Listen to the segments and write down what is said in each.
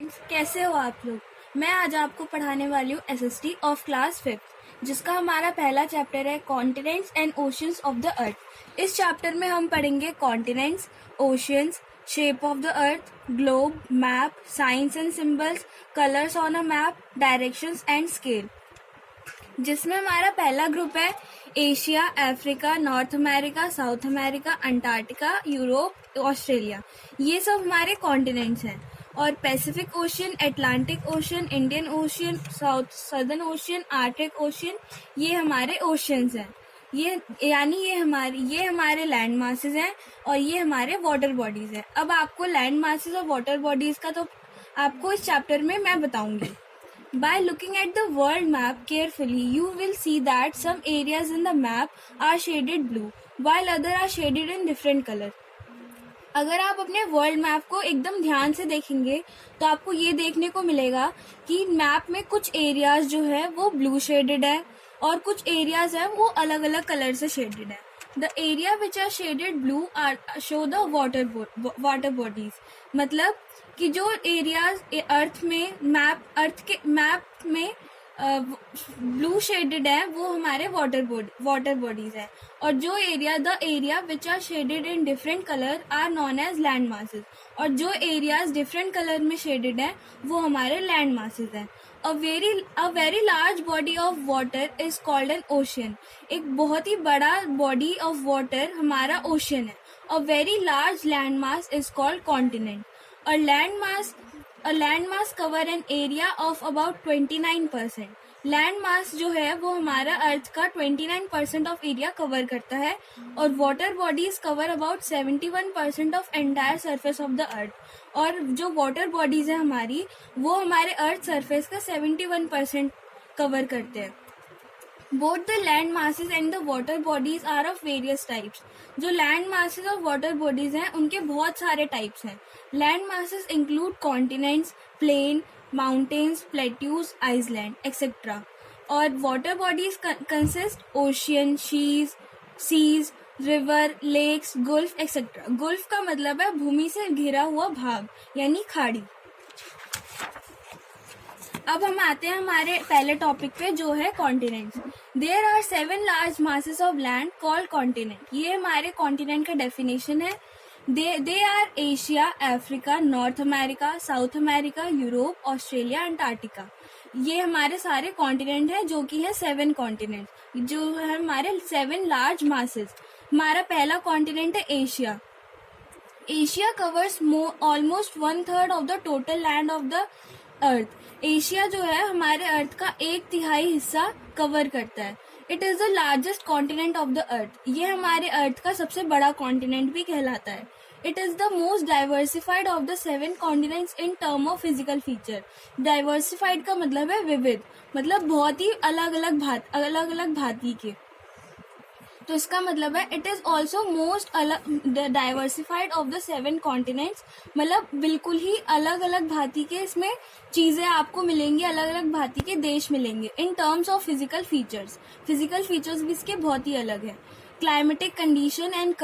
कैसे हो आप लोग। मैं आज आपको पढ़ाने वाली हूँ एसएसटी ऑफ क्लास 5th, जिसका हमारा पहला चैप्टर है continents and oceans of the earth. इस चैप्टर में हम पढ़ेंगे continents, oceans, shape of the earth, globe, map, science and symbols, colours on a map, directions and scale. जिसमें हमारा पहला ग्रुप है Asia, Africa, North America, South America, Antarctica, Europe, Australia. ये सब हमारे कॉन्टिनेंट्स हैं। और Pacific ocean, Atlantic ocean, Indian ocean, south southern ocean, Arctic ocean, ये हमारे ओशियंस हैं। ये हमारे लैंड मासेस हैं और ये हमारे वाटर बॉडीज हैं। अब आपको लैंड मासेस और वाटर बॉडीज का तो आपको इस चैप्टर में मैं बताऊंगी। By looking at the world map carefully, you will see that some areas in the map are shaded blue, while others are shaded in different color. अगर आप अपने वर्ल्ड मैप को एकदम ध्यान से देखेंगे तो आपको ये देखने को मिलेगा कि मैप में कुछ एरियाज जो है वो ब्लू शेडेड है और कुछ एरियाज है वो अलग अलग कलर से शेडेड है। The area which are shaded blue are show the water bodies. मतलब कि जो एरियाज अर्थ में ब्लू शेडेड है वो हमारे वाटर बॉडीज है। और जो area which are shaded in different colour are known as land masses. और जो एरियाज डिफरेंट कलर में शेडेड है वो हमारे लैंड मासेस हैं। A very large body of water is called an ocean. एक बहुत ही बड़ा body of water हमारा ocean है। A very large land mass is called continent. A land mass cover an area of about 29%. Land mass जो है वो हमारा अर्थ का 29% ऑफ एरिया कवर करता है और water bodies cover about 71% of entire surface of the earth. और जो वाटर बॉडीज है हमारी वो हमारे अर्थ सरफेस का 71% कवर करते हैं। Both the land masses and the water bodies are of various types. जो लैंड मासेस और वाटर बॉडीज हैं उनके बहुत सारे टाइप्स हैं। Land masses include continents, plain, mountains, plateaus, island etcetera. और water bodies consist ocean, seas, river, lakes, gulf etcetera. Gulf का मतलब है भूमि से घिरा हुआ भाग यानी खाड़ी। अब हम आते हैं हमारे पहले टॉपिक पे जो है continents. There are 7 large masses of land called continent. ये हमारे कॉन्टिनेंट का डेफिनेशन है। They are Asia, Africa, North America, South America, Europe, Australia, Antarctica. ये हमारे सारे कॉन्टिनेंट हैं जो कि है 7 कॉन्टिनेंट, जो है हमारे 7 लार्ज मासेस। हमारा पहला कॉन्टिनेंट है Asia. Asia covers almost 1/3 of the total land of the earth. Asia जो है हमारे अर्थ का 1/3 हिस्सा कवर करता है। It is the largest continent of the earth. ये हमारे अर्थ का सबसे बड़ा कॉन्टिनेंट भी कहलाता है। It is the most diversified of the 7 continents in term of physical feature. Diversified का मतलब है विविध, मतलब बहुत ही अलग अलग भांति के। तो इसका मतलब है it is also most diversified of the 7 continents. मतलब बिल्कुल ही अलग अलग भांति के इसमें चीजें आपको मिलेंगी, अलग अलग भांति के देश मिलेंगे। In terms of physical features भी इसके बहुत ही अलग है। Climatic condition and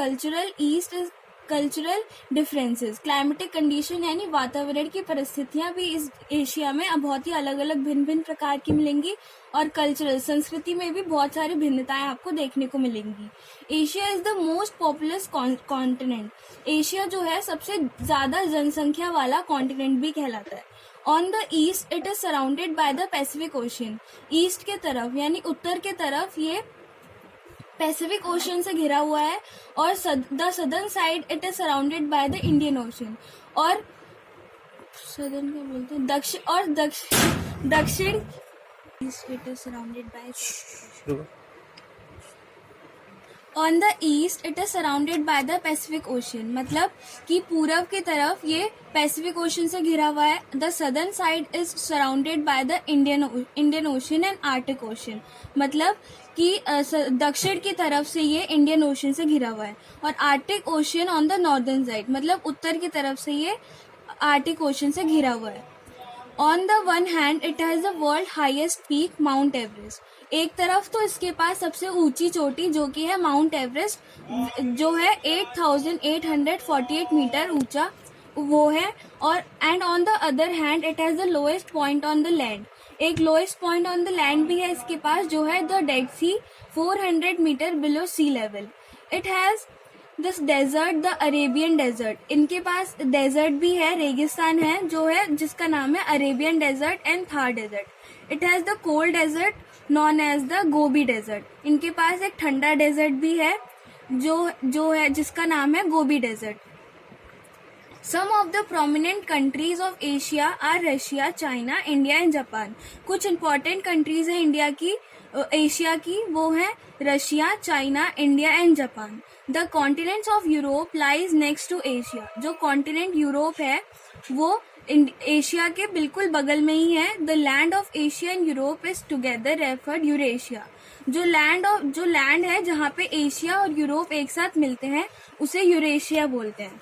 cultural differences. Climatic condition यानी वातावरण की परिस्थितियां भी इस एशिया में बहुत ही अलग अलग भिन्न प्रकार की मिलेंगी। और कल्चरल संस्कृति में भी बहुत सारी भिन्नताएं आपको देखने को milengi. Asia is the most populous continent. Asia जो है सबसे ज्यादा जनसंख्या वाला कॉन्टिनेंट भी कहलाता है. On the east it is surrounded by the Pacific ocean. East के तरफ यानी उत्तर के तरफ ये पैसिफिक ओशियन से घिरा हुआ है. और the southern side it is surrounded by the Indian ocean. और सदर्न क्या बोलते हैं, दक्षिण it is surrounded by On the east it is surrounded by the Pacific Ocean. मतलब कि पूरब की तरफ ये पैसिफिक ओशन से घिरा हुआ है. The southern side is surrounded by the Indian Ocean and Arctic Ocean. मतलब कि दक्षिण की तरफ से ये इंडियन ओशन से घिरा हुआ है. और Arctic ocean on the northern side मतलब उत्तर की तरफ से ये आर्टिक ओशन से घिरा हुआ है. On the one hand, it has the world highest peak, Mount Everest. एक तरफ तो इसके पास सबसे ऊंची चोटी जो कि है माउंट एवरेस्ट, जो है 8,848 मीटर ऊंचा. वो है, और and on the other hand it has the lowest point on the land. एक lowest point on the land भी है इसके पास, जो है the Dead Sea 400 metre below sea level. It has this desert the Arabian desert. इनके पास desert भी है, रेगिस्तान है जो है, जिसका नाम है Arabian desert and Thar desert. It has the cold desert known as the Gobi desert. इनके पास एक ठंडा डेजर्ट भी है जो है, जिसका नाम है Gobi desert. Some of the prominent countries of Asia are Russia, China, India and Japan. कुछ important countries हैं इंडिया की, एशिया की, वो हैं Russia, China, India and Japan. The continents of Europe lies next to Asia. जो continent Europe है वो Asia के बिल्कुल बगल में ही है। The land of Asia and Europe is together referred Eurasia. जो लैंड है जहाँ पे एशिया और यूरोप एक साथ मिलते हैं उसे यूरेशिया बोलते हैं।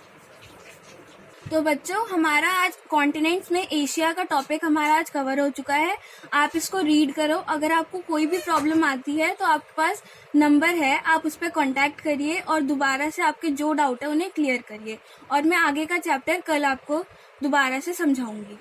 तो बच्चों, हमारा आज कॉन्टिनेंट्स में एशिया का टॉपिक हमारा आज कवर हो चुका है। आप इसको रीड करो। अगर आपको कोई भी प्रॉब्लम आती है तो आपके पास नंबर है, आप उस पर कॉन्टैक्ट करिए और दोबारा से आपके जो डाउट है उन्हें क्लियर करिए। और मैं आगे का चैप्टर कल आपको दोबारा से समझाऊंगी।